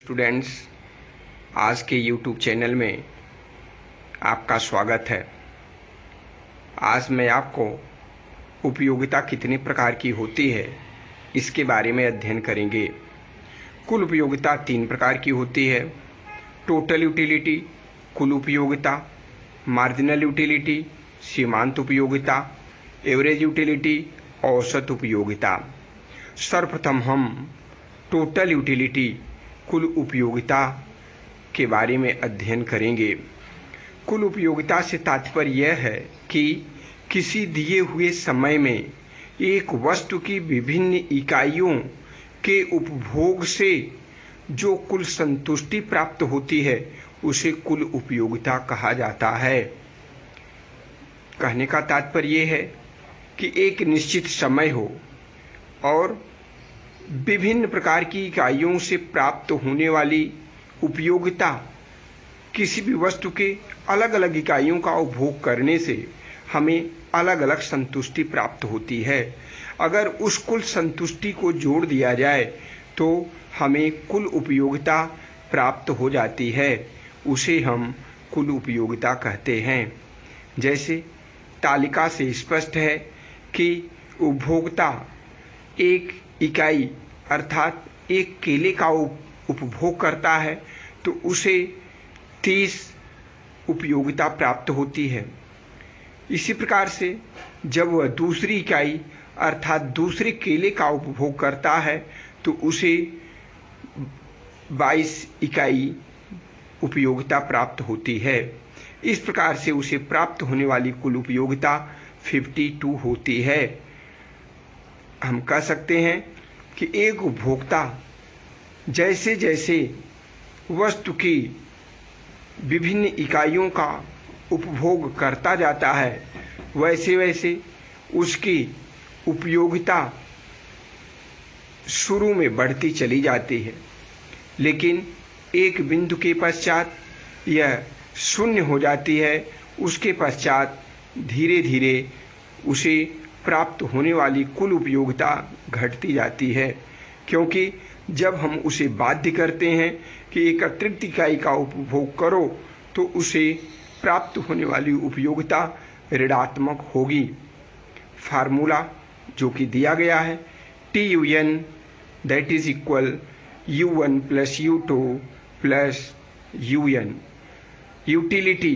Students, आज के YouTube channel में आपका स्वागत है। आज मैं आपको उपयोगिता कितने प्रकार की होती है इसके बारे में अध्ययन करेंगे। कुल उपयोगिता 3 प्रकार की होती है। टोटल यूटिलिटी कुल उपयोगिता, मार्जिनल यूटिलिटी सीमांत उपयोगिता, एवरेज यूटिलिटी औसत उपयोगिता। सर्वप्रथम हम टोटल यूटिलिटी कुल उपयोगिता के बारे में अध्ययन करेंगे। कुल उपयोगिता से तात्पर्य यह है कि किसी दिए हुए समय में एक वस्तु की विभिन्न इकाइयों के उपभोग से जो कुल संतुष्टि प्राप्त होती है उसे कुल उपयोगिता कहा जाता है। कहने का तात्पर्य यह है कि एक निश्चित समय हो और विभिन्न प्रकार की इकाइयों से प्राप्त होने वाली उपयोगिता, किसी भी वस्तु के अलग अलग इकाइयों का उपभोग करने से हमें अलग अलग संतुष्टि प्राप्त होती है। अगर उस कुल संतुष्टि को जोड़ दिया जाए तो हमें कुल उपयोगिता प्राप्त हो जाती है। उसे हम कुल उपयोगिता कहते हैं। जैसे तालिका से स्पष्ट है कि उपभोक्ता एक इकाई अर्थात एक केले का उपभोग करता है तो उसे 30 उपयोगिता प्राप्त होती है। इसी प्रकार से जब वह दूसरी इकाई अर्थात दूसरे केले का उपभोग करता है तो उसे 22 इकाई उपयोगिता प्राप्त होती है। इस प्रकार से उसे प्राप्त होने वाली कुल उपयोगिता 52 होती है। हम कह सकते हैं कि एक उपभोक्ता जैसे जैसे वस्तु की विभिन्न इकाइयों का उपभोग करता जाता है वैसे वैसे उसकी उपयोगिता शुरू में बढ़ती चली जाती है, लेकिन एक बिंदु के पश्चात यह शून्य हो जाती है। उसके पश्चात धीरे धीरे उसे प्राप्त होने वाली कुल उपयोगिता घटती जाती है, क्योंकि जब हम उसे बाध्य करते हैं कि एक अतिरिक्त इकाई का उपभोग करो तो उसे प्राप्त होने वाली उपयोगिता ऋणात्मक होगी। फार्मूला जो कि दिया गया है TUN that is equal U1 plus U2 plus UN। Utility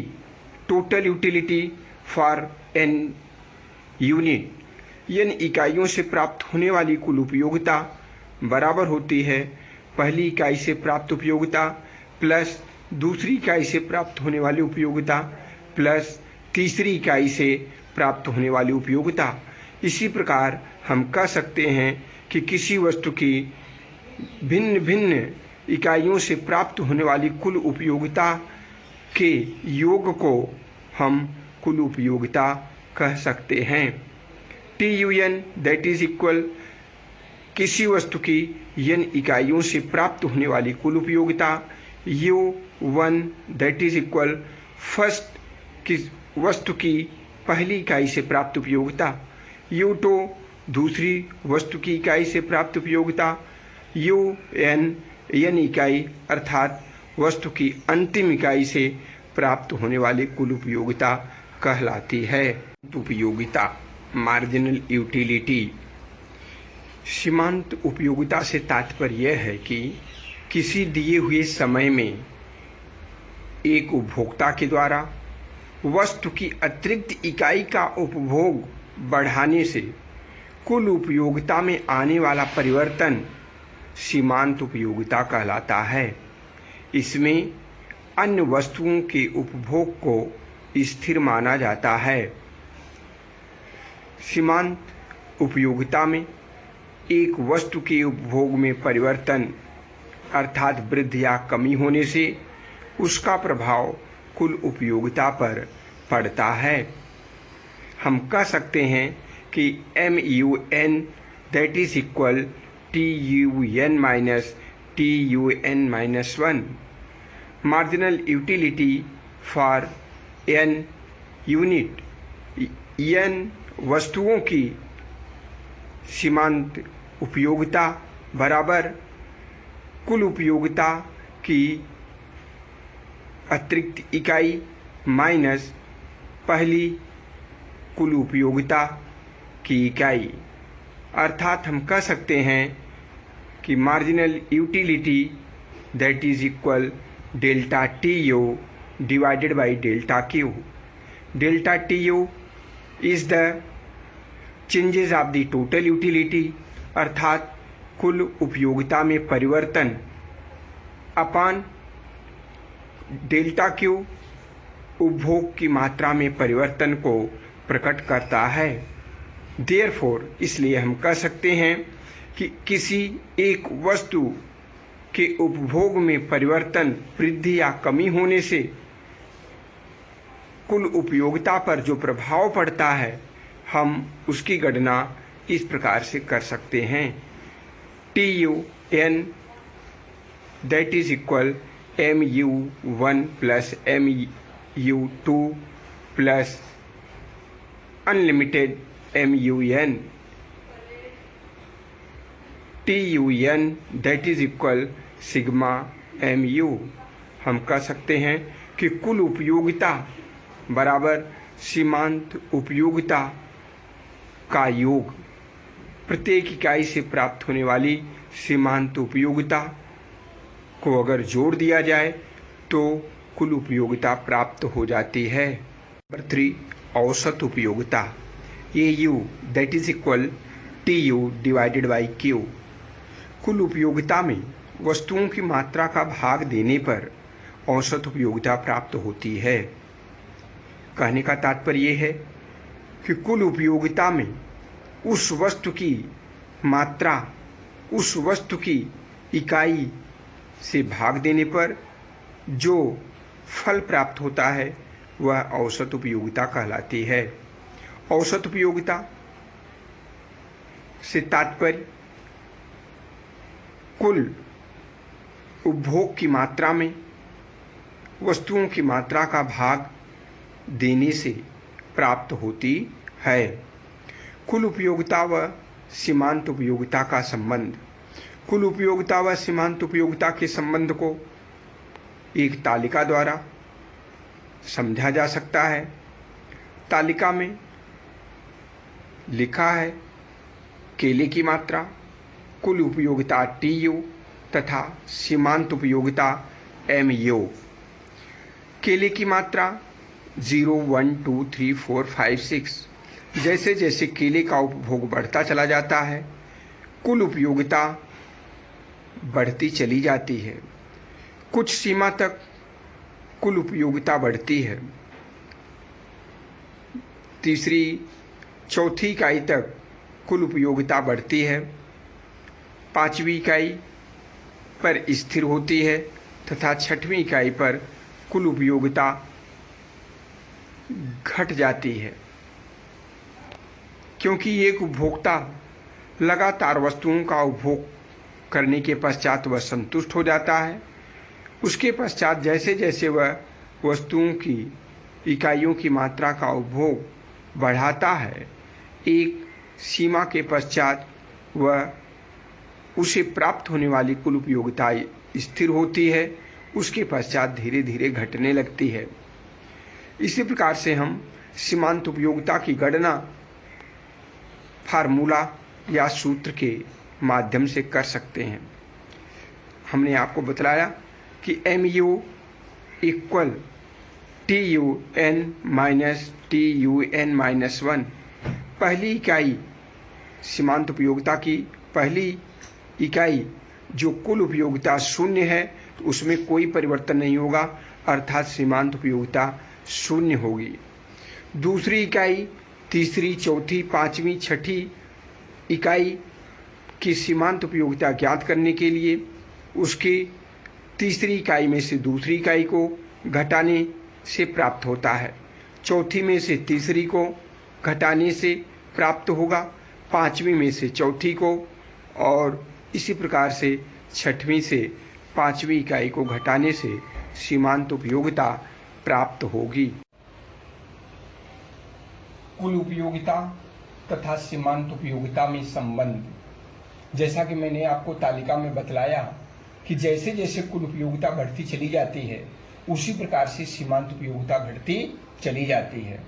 total utility for n unit, n इकाइयों से प्राप्त होने वाली कुल उपयोगिता बराबर होती है पहली इकाई से प्राप्त उपयोगिता प्लस दूसरी इकाई से प्राप्त होने वाली उपयोगिता प्लस तीसरी इकाई से प्राप्त होने वाली उपयोगिता। इसी प्रकार हम कह सकते हैं कि किसी वस्तु की भिन्न भिन्न इकाइयों से प्राप्त होने वाली कुल उपयोगिता के योग को हम कुल उपयोगिता कह सकते हैं। TUN दैट इज इक्वल किसी वस्तु की n इकाइयों से प्राप्त होने वाली कुल उपयोगिता, U1 that is equal first की वस्तु की पहली इकाई से प्राप्त उपयोगिता, U2 दूसरी वस्तु की इकाई से प्राप्त उपयोगिता, UN n इकाई अर्थात वस्तु की अंतिम इकाई से प्राप्त होने वाली कुल उपयोगिता कहलाती है। उपयोगिता मार्जिनल यूटिलिटी। सीमांत उपयोगिता से तात्पर्य यह है कि किसी दिए हुए समय में एक उपभोक्ता के द्वारा वस्तु की अतिरिक्त इकाई का उपभोग बढ़ाने से कुल उपयोगिता में आने वाला परिवर्तन सीमांत उपयोगिता कहलाता है। इसमें अन्य वस्तुओं के उपभोग को स्थिर माना जाता है। सीमांत उपयोगिता में एक वस्तु के उपभोग में परिवर्तन अर्थात वृद्धि या कमी होने से उसका प्रभाव कुल उपयोगिता पर पड़ता है। हम कह सकते हैं कि MUN that is equal TUN minus TUN minus 1। Marginal utility for n unit, n वस्तुओं की सीमांत उपयोगिता बराबर कुल उपयोगिता की अतिरिक्त इकाई माइनस पहली कुल उपयोगिता की इकाई। अर्थात हम कह सकते हैं कि marginal utility that is equal delta T U divided by delta Q. Delta T U is the changes of the total utility, अर्थात कुल उपयोगिता में परिवर्तन, अपान डेल्टा क्यू उपभोग की मात्रा में परिवर्तन को प्रकट करता है। देयरफॉर इसलिए हम कह सकते हैं कि किसी एक वस्तु के उपभोग में परिवर्तन, वृद्धि या कमी होने से कुल उपयोगिता पर जो प्रभाव पड़ता है हम उसकी गणना इस प्रकार से कर सकते हैं। TUN that is equal MU1 plus MU2 plus unlimited MUN। TUN that is equal sigma MU। हम कह सकते हैं कि कुल उपयोगिता बराबर सीमांत उपयोगिता का योग। प्रत्येक इकाई से प्राप्त होने वाली सीमांत उपयोगिता को अगर जोड़ दिया जाए तो कुल उपयोगिता प्राप्त हो जाती है। नंबर 3, औसत उपयोगिता AU that is equal TU divided by Q। कुल उपयोगिता में वस्तुओं की मात्रा का भाग देने पर औसत उपयोगिता प्राप्त होती है। कहने का तात्पर्य है कि कुल उपयोगिता में उस वस्तु की मात्रा उस वस्तु की इकाई से भाग देने पर जो फल प्राप्त होता है वह औसत उपयोगिता कहलाती है। औसत उपयोगिता से तात्पर्य कुल उपभोग की मात्रा में वस्तुओं की मात्रा का भाग देने से प्राप्त होती है। कुल उपयोगिता व सीमांत उपयोगिता का संबंध। कुल उपयोगिता व सीमांत उपयोगिता के संबंध को एक तालिका द्वारा समझा जा सकता है। तालिका में लिखा है केले की मात्रा, कुल उपयोगिता TU तथा सीमांत उपयोगिता MU। केले की मात्रा 0, 1, 2, 3, 4, 5, 6। जैसे जैसे केले का उपभोग बढ़ता चला जाता है कुल उपयोगिता बढ़ती चली जाती है। कुछ सीमा तक कुल उपयोगिता बढ़ती है। तीसरी चौथी इकाई तक कुल उपयोगिता बढ़ती है। पांचवी इकाई पर स्थिर होती है तथा छठवीं इकाई पर कुल उपयोगिता घट जाती है। क्योंकि एक उपभोक्ता लगातार वस्तुओं का उपभोग करने के पश्चात वह संतुष्ट हो जाता है। उसके पश्चात जैसे जैसे वह वस्तुओं की इकाइयों की मात्रा का उपभोग बढ़ाता है, एक सीमा के पश्चात वह उसे प्राप्त होने वाली कुल उपयोगिता स्थिर होती है, उसके पश्चात धीरे धीरे घटने लगती है। इसी प्रकार से हम सीमांत उपयोगिता की गणना फार्मूला या सूत्र के माध्यम से कर सकते हैं। हमने आपको बतलाया कि MU equal TUN minus TUN minus 1। पहली इकाई सीमांत उपयोगिता की पहली इकाई जो कुल उपयोगिता 0 है तो उसमें कोई परिवर्तन नहीं होगा, अर्थात सीमांत उपयोगिता 0 होगी। दूसरी इकाई, तीसरी, चौथी, पांचवी, छठी इकाई की सीमांत उपयोगिता ज्ञात करने के लिए उसकी तीसरी इकाई में से दूसरी इकाई को घटाने से प्राप्त होता है। चौथी में से तीसरी को घटाने से प्राप्त होगा, पांचवी में से चौथी को, और इसी प्रकार से छठवीं से पांचवी इकाई को घटाने से सीमांत उपयोगिता प्राप्त होगी। कुल उपयोगिता तथा सीमांत उपयोगिता में संबंध। जैसा कि मैंने आपको तालिका में बतलाया कि जैसे जैसे कुल उपयोगिता बढ़ती चली जाती है उसी प्रकार से सीमांत उपयोगिता घटती चली जाती है।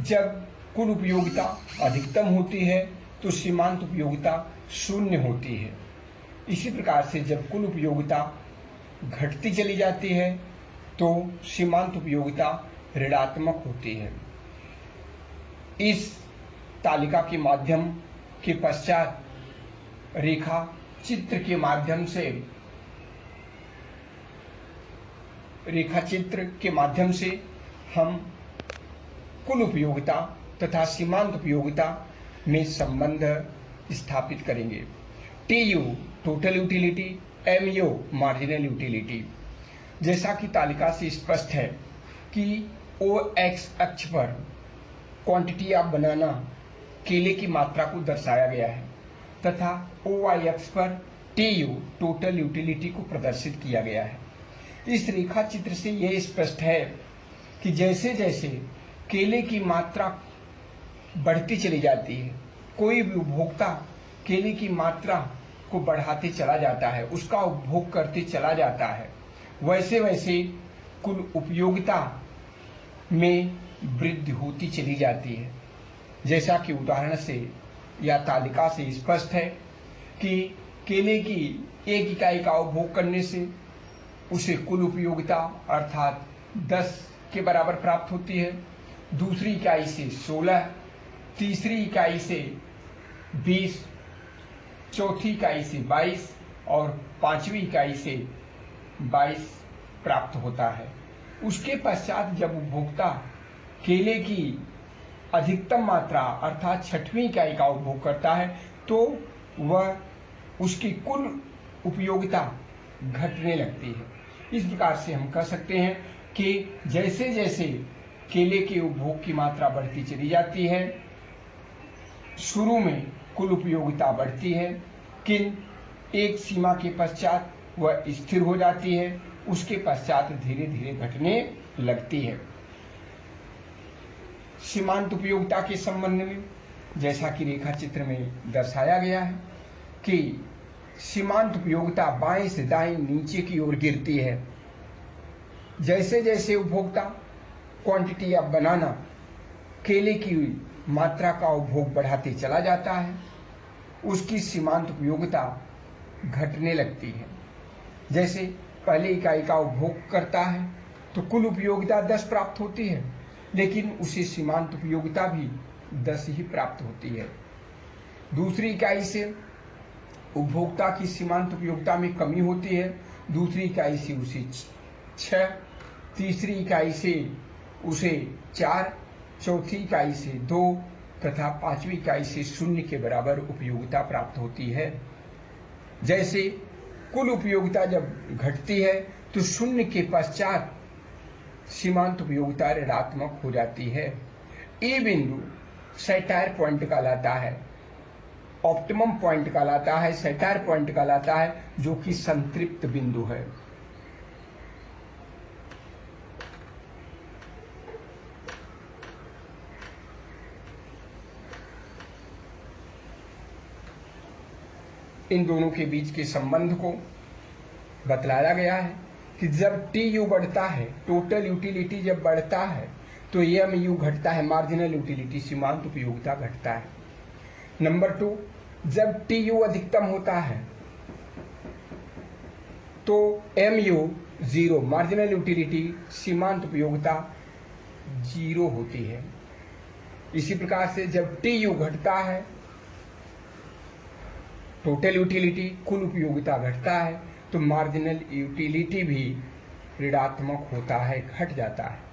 जब कुल उपयोगिता अधिकतम होती है तो सीमांत उपयोगिता शून्य होती है। इसी प्रकार से जब कुल उपयोगिता घटती चली जाती है तो सीमांत उपयोगिता ऋणात्मक होती है। इस तालिका के माध्यम के पश्चात रेखा चित्र के माध्यम से हम कुल उपयोगिता तथा सीमांत उपयोगिता में संबंध स्थापित करेंगे। TU total utility, MU marginal utility. जैसा कि तालिका से स्पष्ट है कि OX अक्ष पर क्वांटिटी ऑफ बनाना केले की मात्रा को दर्शाया गया है तथा OY अक्ष पर TU टोटल यूटिलिटी को प्रदर्शित किया गया है। इस रेखा चित्र से यह स्पष्ट है कि जैसे जैसे केले की मात्रा बढ़ती चली जाती है, कोई भी उपभोक्ता केले की मात्रा को बढ़ाते चला जाता है, उसका उपभोग करते चला जाता है, वैसे वैसे कुल उपयोगिता में वृद्धि होती चली जाती है। जैसा कि उदाहरण से या तालिका से स्पष्ट है कि केले की 1 इकाई का उपभोग करने से उसे कुल उपयोगिता अर्थात 10 के बराबर प्राप्त होती है, दूसरी इकाई से 16, तीसरी इकाई से 20, चौथी इकाई से 22 और पांचवी इकाई से 22 प्राप्त होता है। उसके पश्चात जब उपभोक्ता केले की अधिकतम मात्रा अर्थात 6वीं इकाई का उपभोग करता है तो वह उसकी कुल उपयोगिता घटने लगती है। इस प्रकार से हम कह सकते हैं कि जैसे जैसे केले के उपभोग की मात्रा बढ़ती चली जाती है, शुरू में कुल उपयोगिता बढ़ती है, किंतु एक सीमा के पश्चात वह स्थिर हो जाती है, उसके पश्चात धीरे धीरे घटने लगती है। सीमांत उपयोगिता के संबंध में जैसा कि रेखा चित्र में दर्शाया गया है कि सीमांत उपयोगिता बाएं से दाएं नीचे की ओर गिरती है। जैसे जैसे उपभोक्ता क्वांटिटी ऑफ बनाना केले की मात्रा का उपभोग बढ़ाते चला जाता है, उसकी सीमांत उपयोगिता घटने लगती है। जैसे पहले इकाई का उपभोग करता है तो कुल उपयोगिता 10 प्राप्त होती है, लेकिन उसे सीमांत उपयोगिता भी 10 ही प्राप्त होती है। दूसरी इकाई से उपभोक्ता की सीमांत उपयोगिता में कमी होती है, दूसरी इकाई से उसे 6, तीसरी इकाई से उसे 4, चौथी इकाई से 2 तथा पांचवी इकाई से 0 के बराबर उपयोगिता प्राप्त होती है। जैसे कुल उपयोगिता जब घटती है तो 0 के पश्चात सीमांत उपयोगिता ऋणात्मक हो जाती है। ए बिंदु सैटायर पॉइंट कहलाता है, ऑप्टिमम पॉइंट कहलाता है, सैटायर पॉइंट कहलाता है, जो कि संतृप्त बिंदु है। इन दोनों के बीच के संबंध को बतलाया गया है कि जब TU बढ़ता है, टोटल यूटिलिटी जब बढ़ता है तो MU घटता है, मार्जिनल यूटिलिटी सीमांत उपयोगिता घटता है। नंबर 2, जब TU अधिकतम होता है तो MU 0, मार्जिनल यूटिलिटी सीमांत उपयोगिता 0 होती है। इसी प्रकार से जब TU घटता है, टोटल यूटिलिटी कुल उपयोगिता घटता है तो मार्जिनल यूटिलिटी भी ऋणात्मक होता है, घट जाता है।